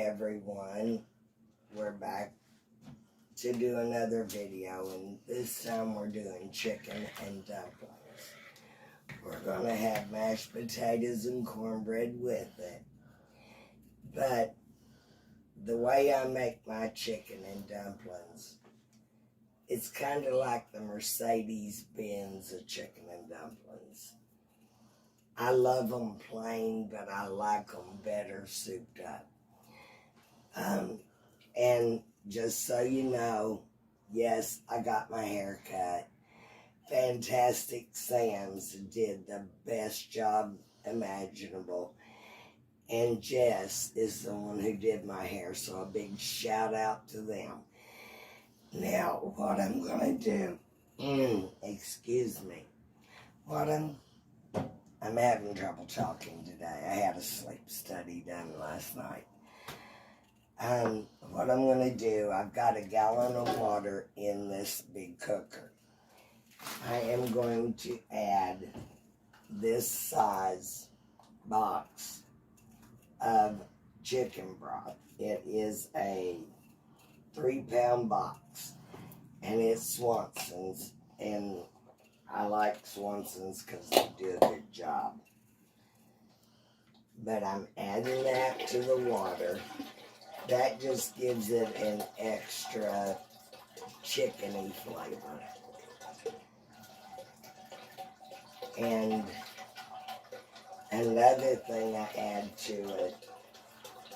everyone. We're back to do another video, and this time we're doing chicken and dumplings. We're going to have mashed potatoes and cornbread with it. But the way I make my chicken and dumplings, it's kind of like the Mercedes-Benz of chicken and dumplings. I love them plain, but I like them better souped up. And just so you know, yes, I got my hair cut. Fantastic Sam's did the best job imaginable. And Jess is the one who did my hair, so a big shout out to them. Now, what I'm going to do, excuse me, I'm having trouble talking today. I had a sleep study done last night. What I'm going to do, I've got a gallon of water in this big cooker. I am going to add this size box of chicken broth. It is a 3-pound box, and it's Swanson's, and I like Swanson's because they do a good job. But I'm adding that to the water. That just gives it an extra chickeny flavor. And another thing I add to it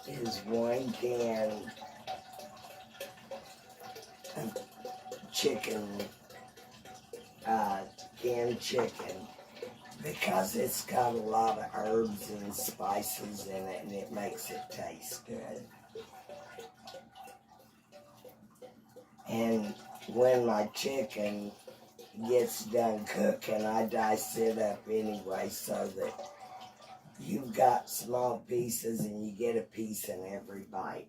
is 1 can of chicken, canned chicken, because it's got a lot of herbs and spices in it, and it makes it taste good. And when my chicken gets done cooking, I dice it up anyway so that you've got small pieces and you get a piece in every bite.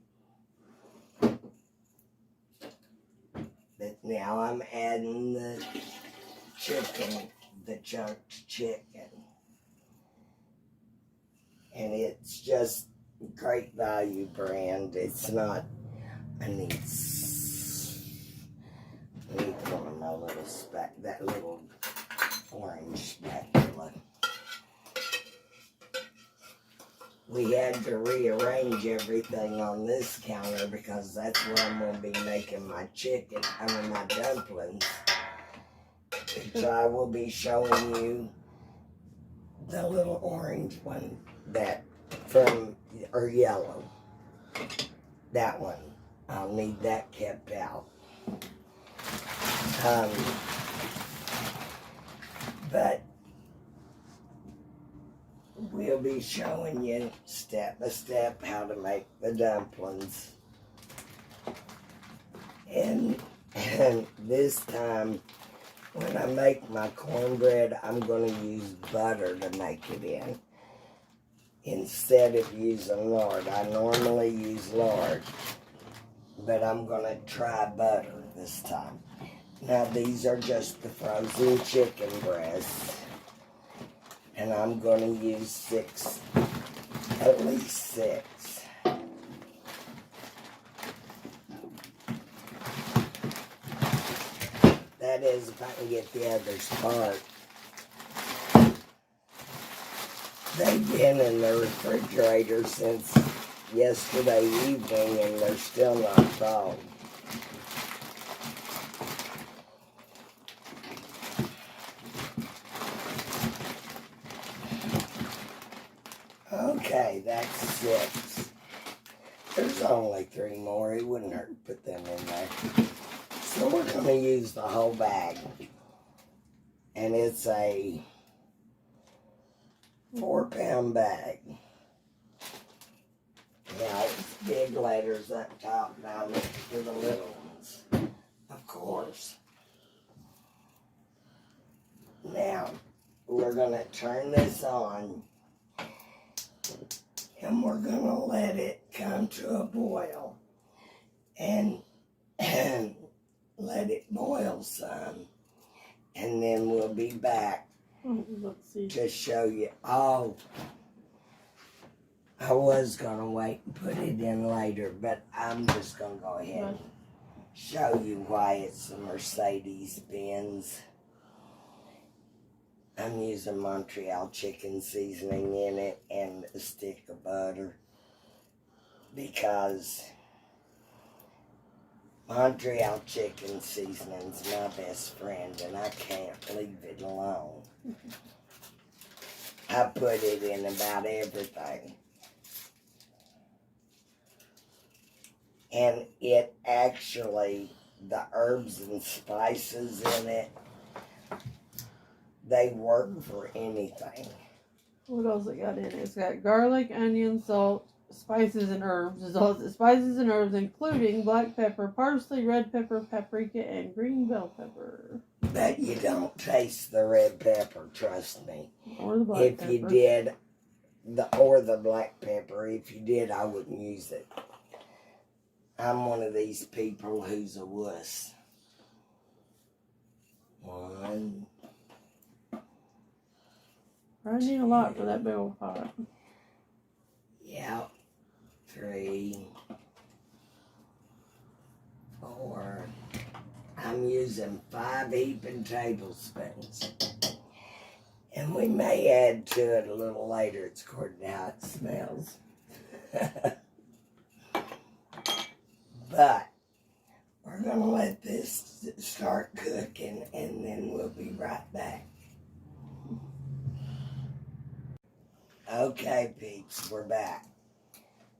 But now I'm adding the chicken, the chunked chicken. And it's just great value brand. It's not, I need one of my little that little orange spatula. We had to rearrange everything on this counter because that's where I'm going to be making my my dumplings, which I will be showing you the little orange one or yellow. That one. I'll need that kept out. But we'll be showing you step by step how to make the dumplings. And this time, when I make my cornbread, I'm going to use butter to make it in, instead of using lard. I normally use lard, but I'm going to try butter this time. Now, these are just the frozen chicken breasts, and I'm going to use at least 6. That is, if I can get the others apart. They've been in the refrigerator since yesterday evening, and they're still not thawed. Okay, that's 6. There's only 3 more. It wouldn't hurt to put them in there. So we're going to use the whole bag. And it's a 4-pound bag. Now, it's big letters up top. Now look for the little ones, of course. Now, we're going to turn this on. And we're going to let it come to a boil. And let it boil some. And then we'll be back to show you. Oh, I was gonna wait and put it in later, but I'm just gonna go ahead and show you why it's a Mercedes Benz. I'm using Montreal chicken seasoning in it and a stick of butter because Montreal chicken seasoning's my best friend and I can't leave it alone. I put it in about everything. And it actually, the herbs and spices in it, they work for anything. What else it got in it? It's got garlic, onion, salt, spices, and herbs. It's all spices and herbs, including black pepper, parsley, red pepper, paprika, and green bell pepper. But you don't taste the red pepper, trust me. Or the black pepper. If you did, or the black pepper, if you did, I wouldn't use it. I'm one of these people who's a wuss. 1. I need a lot for that big old pot. Yeah. 3. 4. I'm using 5 heaping tablespoons. And we may add to it a little later. It's according to how it smells. But we're going to let this start cooking and then we'll be right back. Okay, peeps, we're back.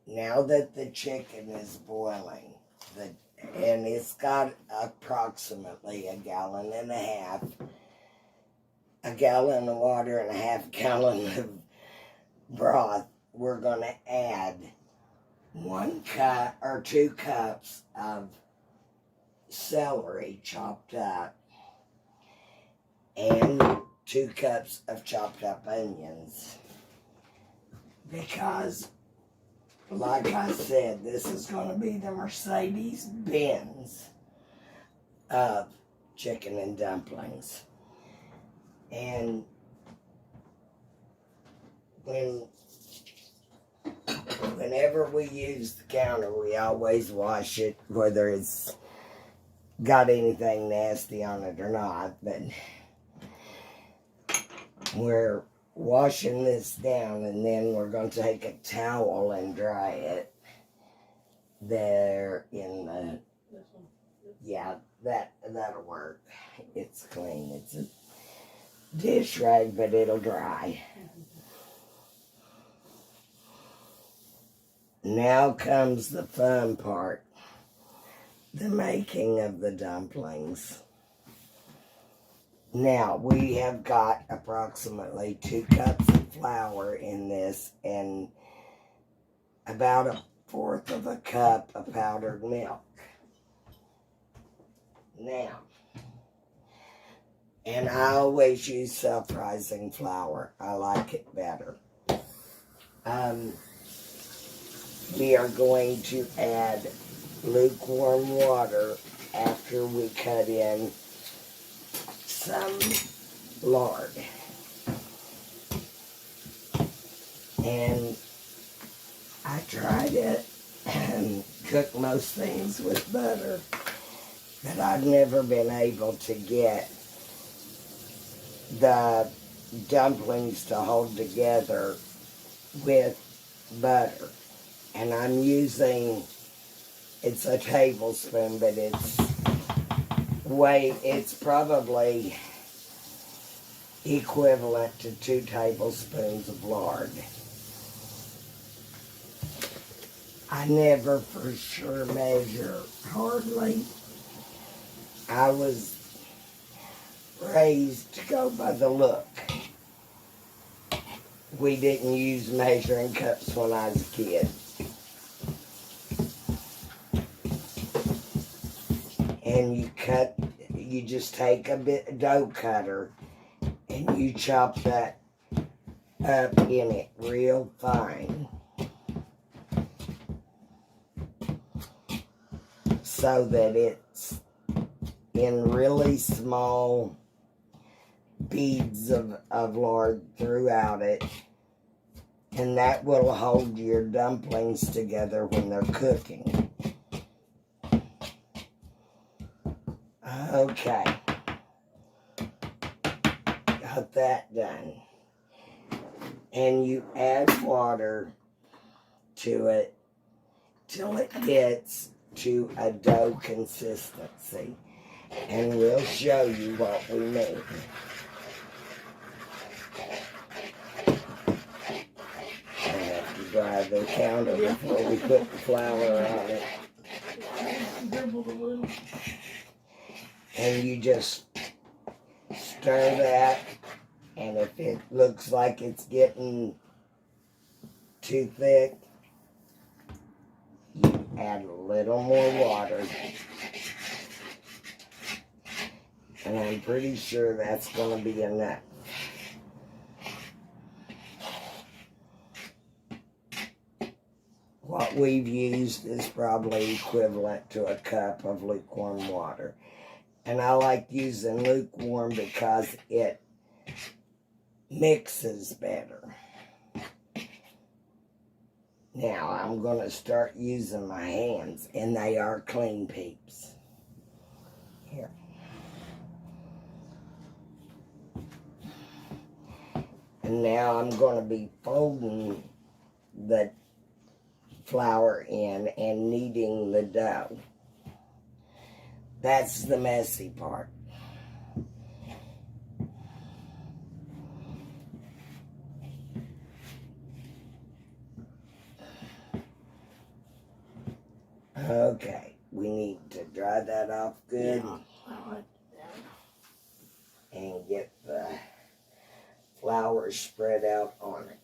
Now that the chicken is boiling, and it's got approximately 1.5 gallons, a gallon of water and a half gallon of broth, we're going to add 1 cup or 2 cups of celery chopped up and 2 cups of chopped up onions. Because, like I said, this is going to be the Mercedes Benz of chicken and dumplings. And whenever we use the counter, we always wash it, whether it's got anything nasty on it or not. But we're washing this down, and then we're going to take a towel and dry it there in the, yeah, that'll work. It's clean. It's a dish rag, but it'll dry. Now comes the fun part, the making of the dumplings. Now, we have got approximately 2 cups of flour in this and about 1/4 of a cup of powdered milk. Now, and I always use self-rising flour. I like it better. We are going to add lukewarm water after we cut in some lard. And I try to cook most things with butter, but I've never been able to get the dumplings to hold together with butter. And I'm using, it's a tablespoon, but it's probably equivalent to 2 tablespoons of lard. I never for sure measure hardly. I was raised to go by the look. We didn't use measuring cups when I was a kid. And you just take a dough cutter and you chop that up in it real fine. So that it's in really small beads of lard throughout it. And that will hold your dumplings together when they're cooking. Okay. Got that done. And you add water to it till it gets to a dough consistency. And we'll show you what we mean. I have to dry the counter before we put the flour on it. Dribbled a little. And you just stir that, and if it looks like it's getting too thick, you add a little more water. And I'm pretty sure that's going to be enough. What we've used is probably equivalent to a cup of lukewarm water. And I like using lukewarm because it mixes better. Now I'm going to start using my hands, and they are clean, peeps. Here. And now I'm going to be folding the flour in and kneading the dough. That's the messy part. Okay, we need to dry that off good and get the flour spread out on it.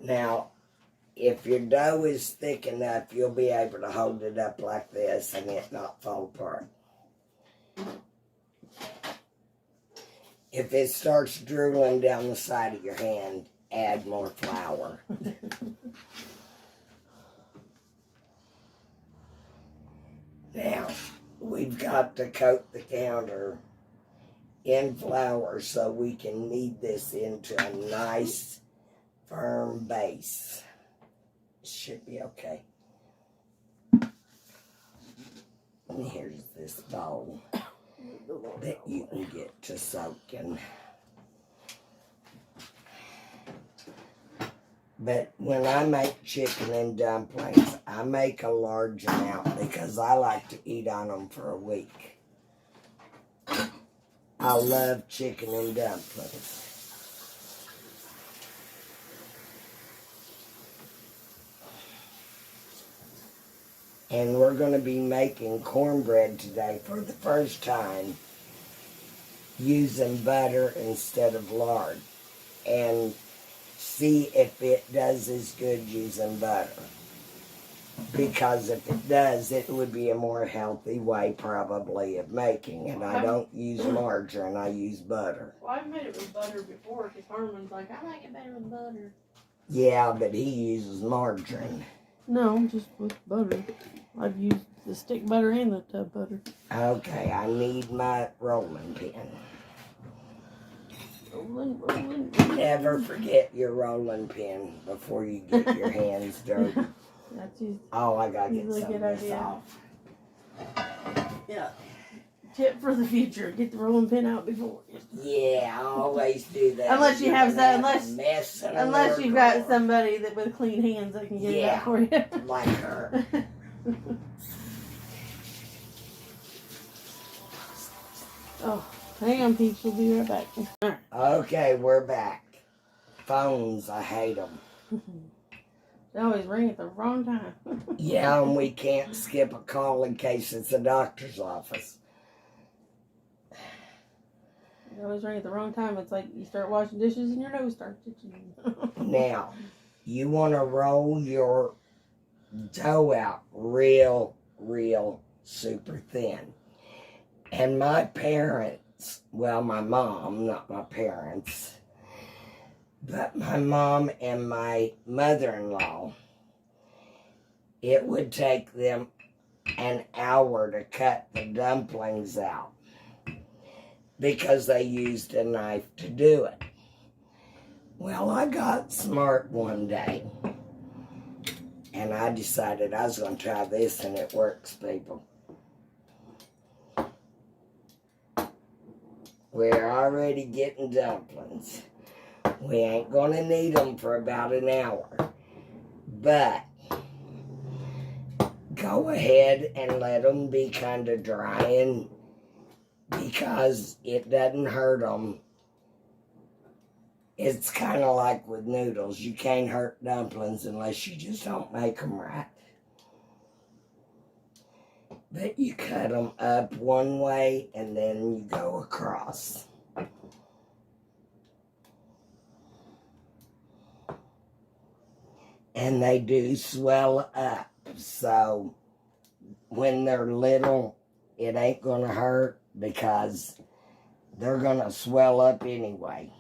Now, if your dough is thick enough, you'll be able to hold it up like this and it not fall apart. If it starts drooling down the side of your hand, add more flour. Now, we've got to coat the counter in flour so we can knead this into a nice, firm base. Should be okay. And here's this bowl that you can get to soak in. But when I make chicken and dumplings, I make a large amount because I like to eat on them for a week. I love chicken and dumplings. And we're going to be making cornbread today for the first time using butter instead of lard. And see if it does as good using butter. Because if it does, it would be a more healthy way probably of making. And I don't use margarine, I use butter. Well, I've made it with butter before because Harmon's like, I like it better with butter. Yeah, but he uses margarine. No, just with butter. I've used the stick butter and the tub butter. Okay, I need my rolling pin. Rolling. Never forget your rolling pin before you get your hands dirty. That's easy. Oh, I gotta get Usually some of good this idea. off. Yeah. Tip for the future: get the rolling pin out before. Yeah, I always do that. Unless you have that, unless you've got some. somebody that with clean hands that can get it out for you. Like her. Oh, hang on, peeps. We'll be right back. Okay, we're back. Phones, I hate them. They always ring at the wrong time. Yeah, and we can't skip a call in case it's a doctor's office. They always ring at the wrong time. It's like you start washing dishes and your nose starts itching. Now, you want to roll your dough out real super thin. And my parents, well, my mom, not my parents, but my mom and my mother-in-law, it would take them an hour to cut the dumplings out. because they used a knife to do it. Well, I got smart one day, and I decided I was going to try this, and it works, people. We're already getting dumplings. We ain't going to need them for about an hour. But go ahead and let them be kind of drying, because it doesn't hurt them. It's kind of like with noodles. You can't hurt dumplings unless you just don't make them right. But you cut them up one way and then you go across. And they do swell up. So when they're little, it ain't going to hurt because they're going to swell up anyway.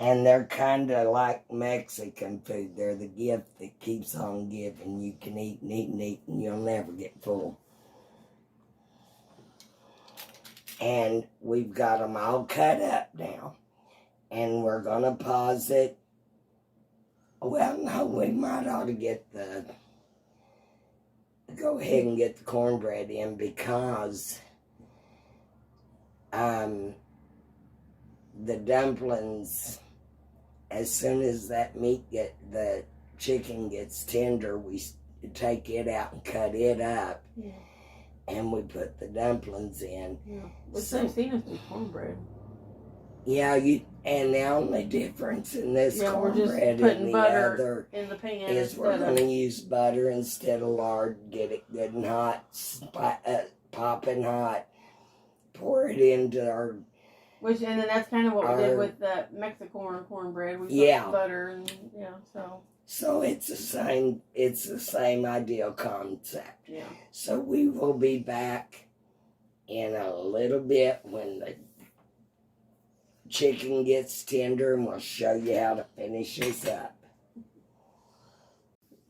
And they're kind of like Mexican food. They're the gift that keeps on giving. You can eat and eat and eat and you'll never get full. And we've got them all cut up now. And we're going to pause it. Well, no, we might ought to go ahead and get the cornbread in, because the dumplings, as soon as the chicken gets tender, we take it out and cut it up. Yeah. And we put the dumplings in. Yeah. Which I've seen us do cornbread. Yeah, and the only difference in this cornbread and the other in the pan is we're going to use butter instead of lard. Get it good and hot, popping hot. Pour it into our... and then that's kind of what we did with the Mexican cornbread. We put butter and So it's the same ideal concept. Yeah. So we will be back in a little bit when the chicken gets tender, and we'll show you how to finish this up.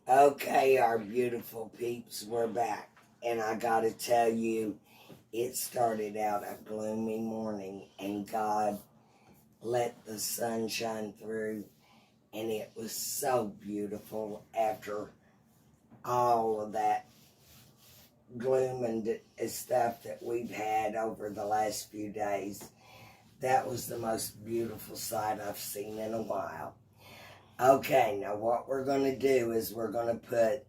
Okay, our beautiful peeps, we're back. And I gotta tell you, it started out a gloomy morning, and God let the sun shine through, and it was so beautiful after all of that gloom and stuff that we've had over the last few days. That was the most beautiful sight I've seen in a while. Okay, now what we're going to do is we're going to put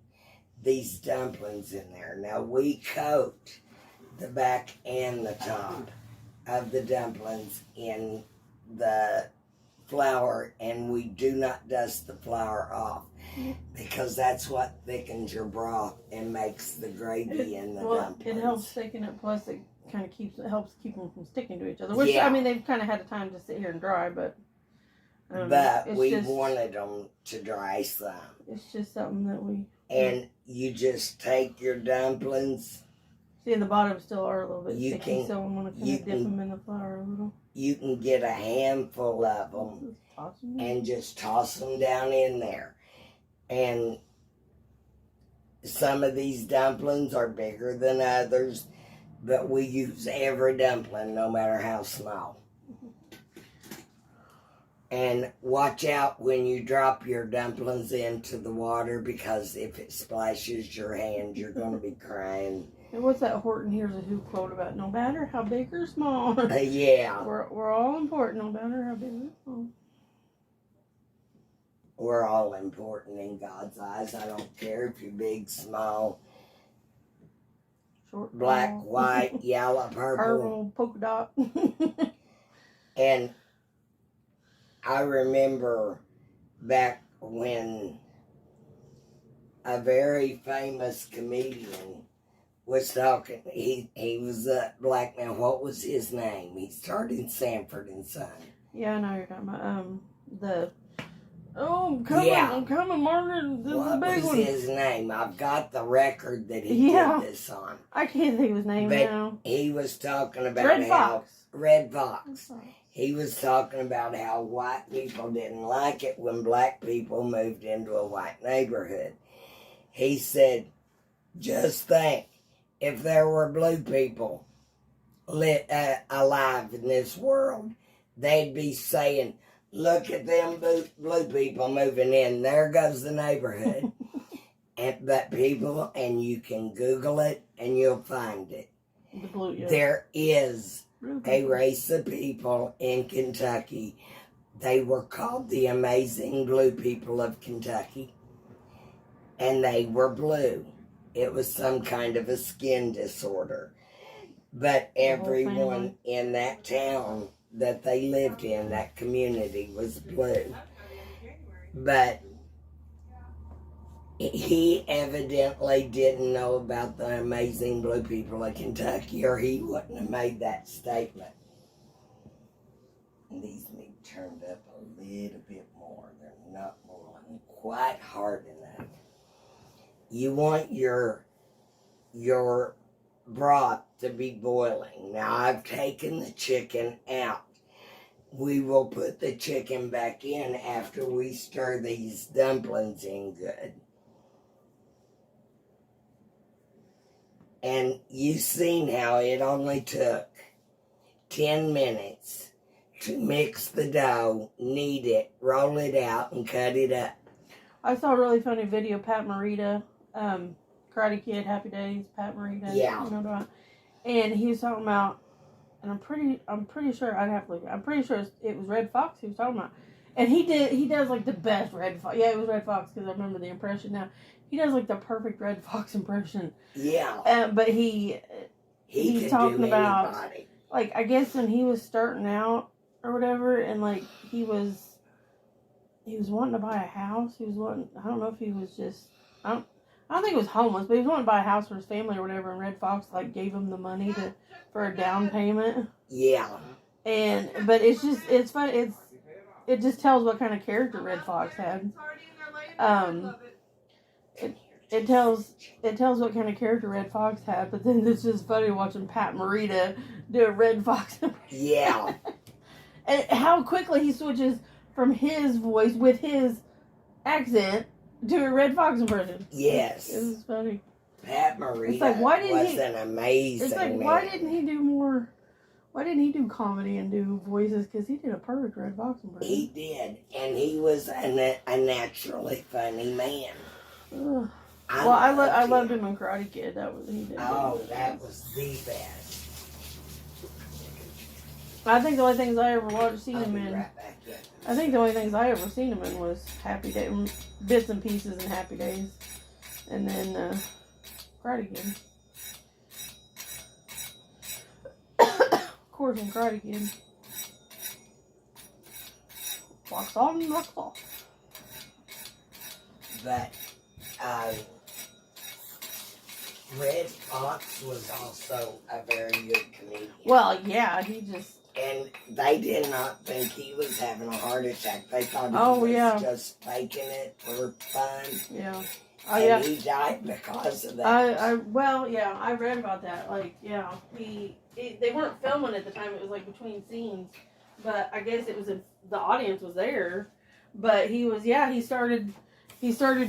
these dumplings in there. Now we coat the back and the top of the dumplings in the flour, and we do not dust the flour off, because that's what thickens your broth and makes the gravy in the dumplings. It helps thicken it, plus it kind of helps keep them from sticking to each other. Which, I mean, they've kind of had a time to sit here and dry, but we wanted them to dry some. It's just something that we... And you just take your dumplings. See, the bottom still are a little bit sticky, so I'm going to kind of dip them in the flour a little. You can get a handful of them and just toss them down in there. And some of these dumplings are bigger than others, but we use every dumpling, no matter how small. And watch out when you drop your dumplings into the water, because if it splashes your hand, you're going to be crying. And what's that Horton Hears a Who quote about? No matter how big or small. Yeah. We're all important, no matter how big or small. We're all important in God's eyes. I don't care if you're big, small, short, black, tall. white, yellow, purple, polka dot. And I remember back when a very famous comedian was talking. He was a black man. What was his name? He started in Sanford and Son. Yeah, I know you're talking about I'm coming, Margaret. This is a big one. What was his name? I've got the record that he did this on. I can't think of his name now. He was talking about Red Fox. He was talking about how white people didn't like it when black people moved into a white neighborhood. He said, just think, if there were blue people alive in this world, they'd be saying, "Look at them blue people moving in. There goes the neighborhood." But people, and you can Google it and you'll find it. The blue, yeah. There is a race of people in Kentucky. They were called the Amazing Blue People of Kentucky. And they were blue. It was some kind of a skin disorder. But everyone in that town that they lived in, that community, was blue. But he evidently didn't know about the Amazing Blue People of Kentucky, or he wouldn't have made that statement. And these need turned up a little bit more. They're not boiling quite hard enough. You want your broth to be boiling. Now I've taken the chicken out. We will put the chicken back in after we stir these dumplings in good. And you've seen how it only took 10 minutes to mix the dough, knead it, roll it out, and cut it up. I saw a really funny video, Pat Morita, Karate Kid, Happy Days, Pat Morita. Yeah. You know, and he was talking about, and I'm pretty sure, I'd have to look, I'm pretty sure it was Red Fox he was talking about. And he does like the best Red Fox. Yeah, it was Red Fox because I remember the impression now. He does like the perfect Red Fox impression. Yeah. But he's talking about, like, I guess when he was starting out or whatever, and like he was wanting to buy a house. I don't know if he was just, I don't think he was homeless, but he was wanting to buy a house for his family or whatever, and Red Fox like gave him the money for a down payment. Yeah. But it's fun. It just tells what kind of character Red Fox had. It tells what kind of character Red Fox had, but then it's just funny watching Pat Morita do a Red Fox. Yeah. And how quickly he switches from his voice with his accent to a Red Fox impression. Yes. It was funny. Pat Morita it's like, an amazing It's like, man. why didn't he do more? Why didn't he do comedy and do voices? Because he did a perfect Red Fox impression. He did. And he was a naturally funny man. Ugh. I loved him in Karate Kid. That was he did. Oh, that was the best. I think the only things I ever seen him in. I think the only things I ever seen him in was Happy Days, bits and pieces in Happy Days, and then Karate Kid. Of course, in Karate Kid. Walks on, walks off. But Red Fox was also a very good comedian. Well, yeah, he just... And they did not think he was having a heart attack. They thought he was just faking it for fun. Yeah. And he died because of that. I read about that. Like, yeah, they weren't filming at the time. It was like between scenes, but I guess it was the audience was there. But he started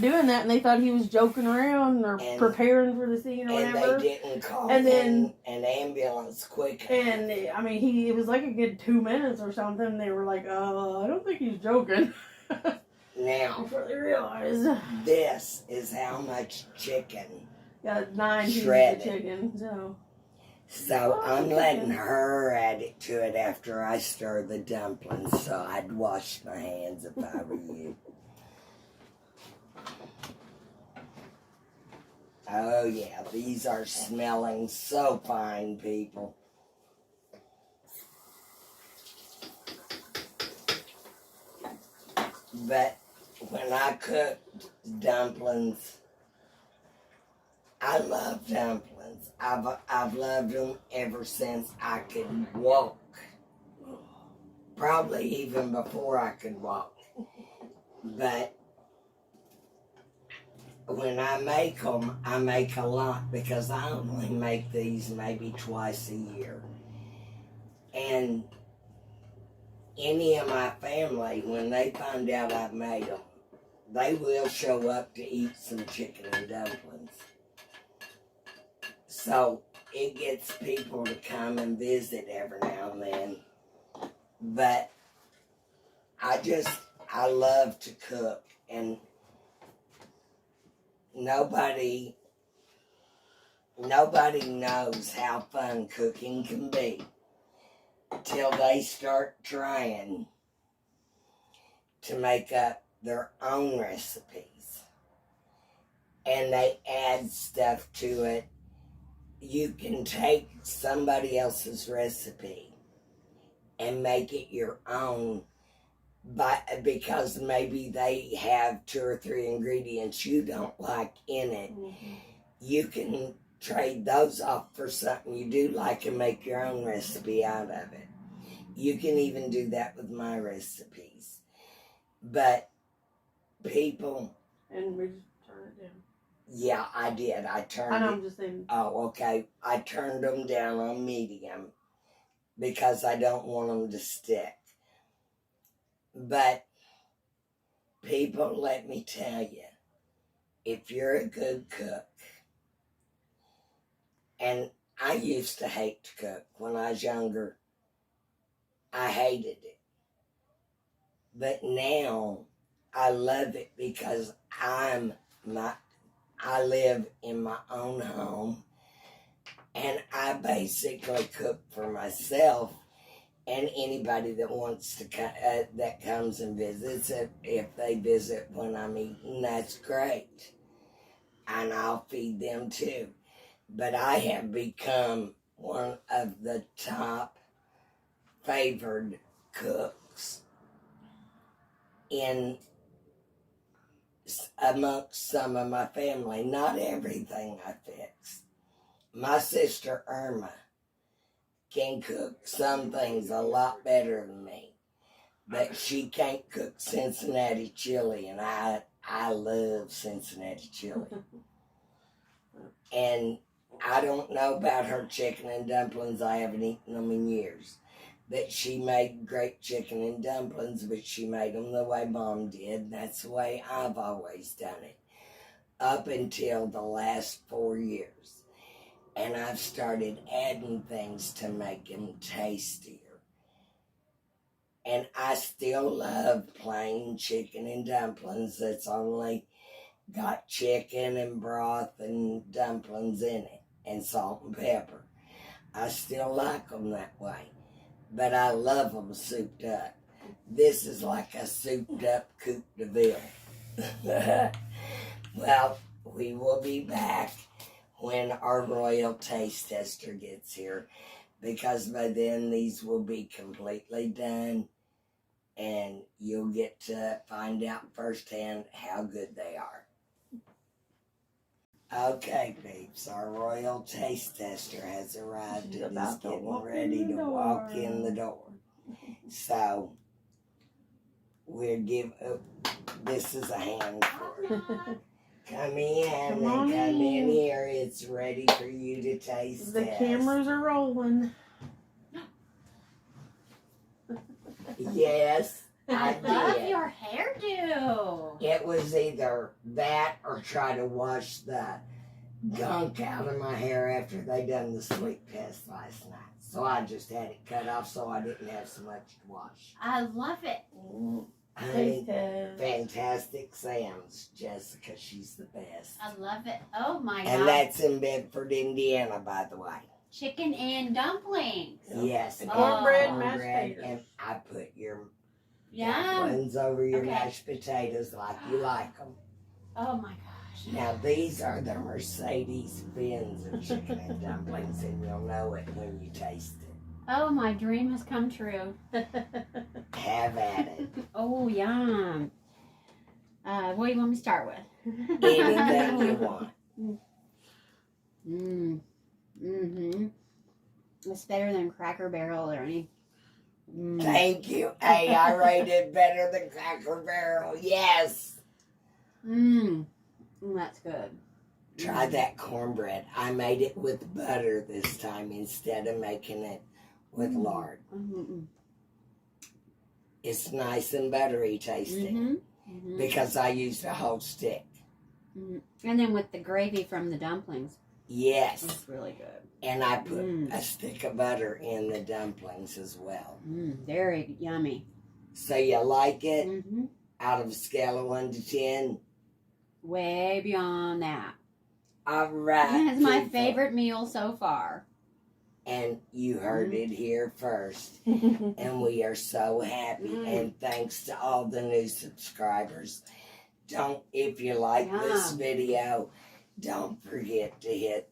doing that, and they thought he was joking around or preparing for the scene or whatever. And they didn't call an ambulance quick. And I mean, it was like a good 2 minutes or something. They were like, I don't think he's joking. Now, before they realized, this is how much chicken. Got 9 shredded. pieces of chicken, So I'm letting her add it to it after I stir the dumplings, so I'd wash my hands if I were you. Oh yeah, these are smelling so fine, people. But when I cooked dumplings, I love dumplings. I've loved them ever since I could walk. Probably even before I could walk. But when I make them, I make a lot because I only make these maybe twice a year. And any of my family, when they find out I've made them, they will show up to eat some chicken and dumplings. So it gets people to come and visit every now and then. But I love to cook, and nobody knows how fun cooking can be till they start trying to make up their own recipes. And they add stuff to it. You can take somebody else's recipe and make it your own, because maybe they have 2 or 3 ingredients you don't like in it. Mm-hmm. You can trade those off for something you do like and make your own recipe out of it. You can even do that with my recipes. But people... And we just turn it down. Yeah, I did. I turned I'm just saying. Oh, okay. I turned them down on medium because I don't want them to stick. But people, let me tell you, if you're a good cook, and I used to hate to cook when I was younger. I hated it. But now I love it because I live in my own home, and I basically cook for myself and anybody that wants to that comes and visits. If they visit when I'm eating, that's great, and I'll feed them too. But I have become one of the top favored cooks amongst some of my family. Not everything I fix. My sister Irma can cook some things a lot better than me, but she can't cook Cincinnati chili, and I love Cincinnati chili. And I don't know about her chicken and dumplings. I haven't eaten them in years. But she made great chicken and dumplings, but she made them the way Mom did. That's the way I've always done it, up until the last 4 years. And I've started adding things to make them tastier. And I still love plain chicken and dumplings that's only got chicken and broth and dumplings in it, and salt and pepper. I still like them that way, but I love them souped up. This is like a souped up Coupe de Ville. Well, we will be back when our royal taste tester gets here, because by then these will be completely done, and you'll get to find out firsthand how good they are. Okay, peeps, our royal taste tester has arrived and is getting ready to walk in the door. So, this is a hand for it. Come in come in here. It's ready for you to taste The cameras are rolling. Yes, I I love did. your hairdo. It was either that or try to wash the gunk out of my hair after they done the sleep test last night. So I just had it cut off so I didn't have so much to wash. I love it. Honey, fantastic sounds, Jessica. She's the best. I love it. Oh my And God. that's in Bedford, Indiana, by the way. Chicken and dumplings. Yes, and Cornbread, cornbread, mashed potatoes. and I put your Yum. dumplings over your Okay. mashed potatoes like you like them. Oh my gosh. Now these are the Mercedes Benz of chicken and dumplings, and you'll know it when you taste it. Oh, my dream has come true. Have at it. Oh, yum. What do you want me to start with? Anything you want. Mm-hmm. It's better than Cracker Barrel or any. Thank you. Hey, I rate it better than Cracker Barrel. Yes. That's good. Try that cornbread. I made it with butter this time instead of making it with lard. It's nice and buttery tasting because I used a whole stick. And then with the gravy from the dumplings. Yes. It's really good. And I put a stick of butter in the dumplings as well. Very yummy. So you like it? Mm-hmm. Out of a scale of 1 to 10? Way beyond that. All right. It's my people. favorite meal so far. And you heard it here first. And we are so happy. And thanks to all the new subscribers. If you like this video, don't forget to hit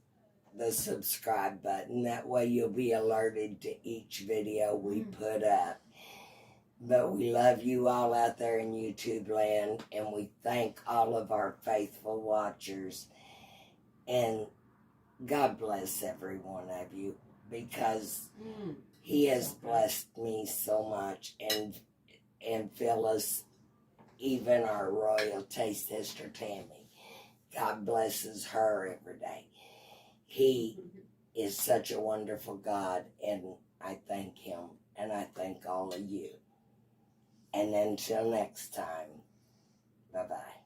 the subscribe button. That way you'll be alerted to each video we put up. But we love you all out there in YouTube land, and we thank all of our faithful watchers. And God bless every one of you, because He has blessed me so much, and Phyllis, even our royal taste sister Tammy. God blesses her every day. He is such a wonderful God, and I thank Him, and I thank all of you. And until next time, bye-bye.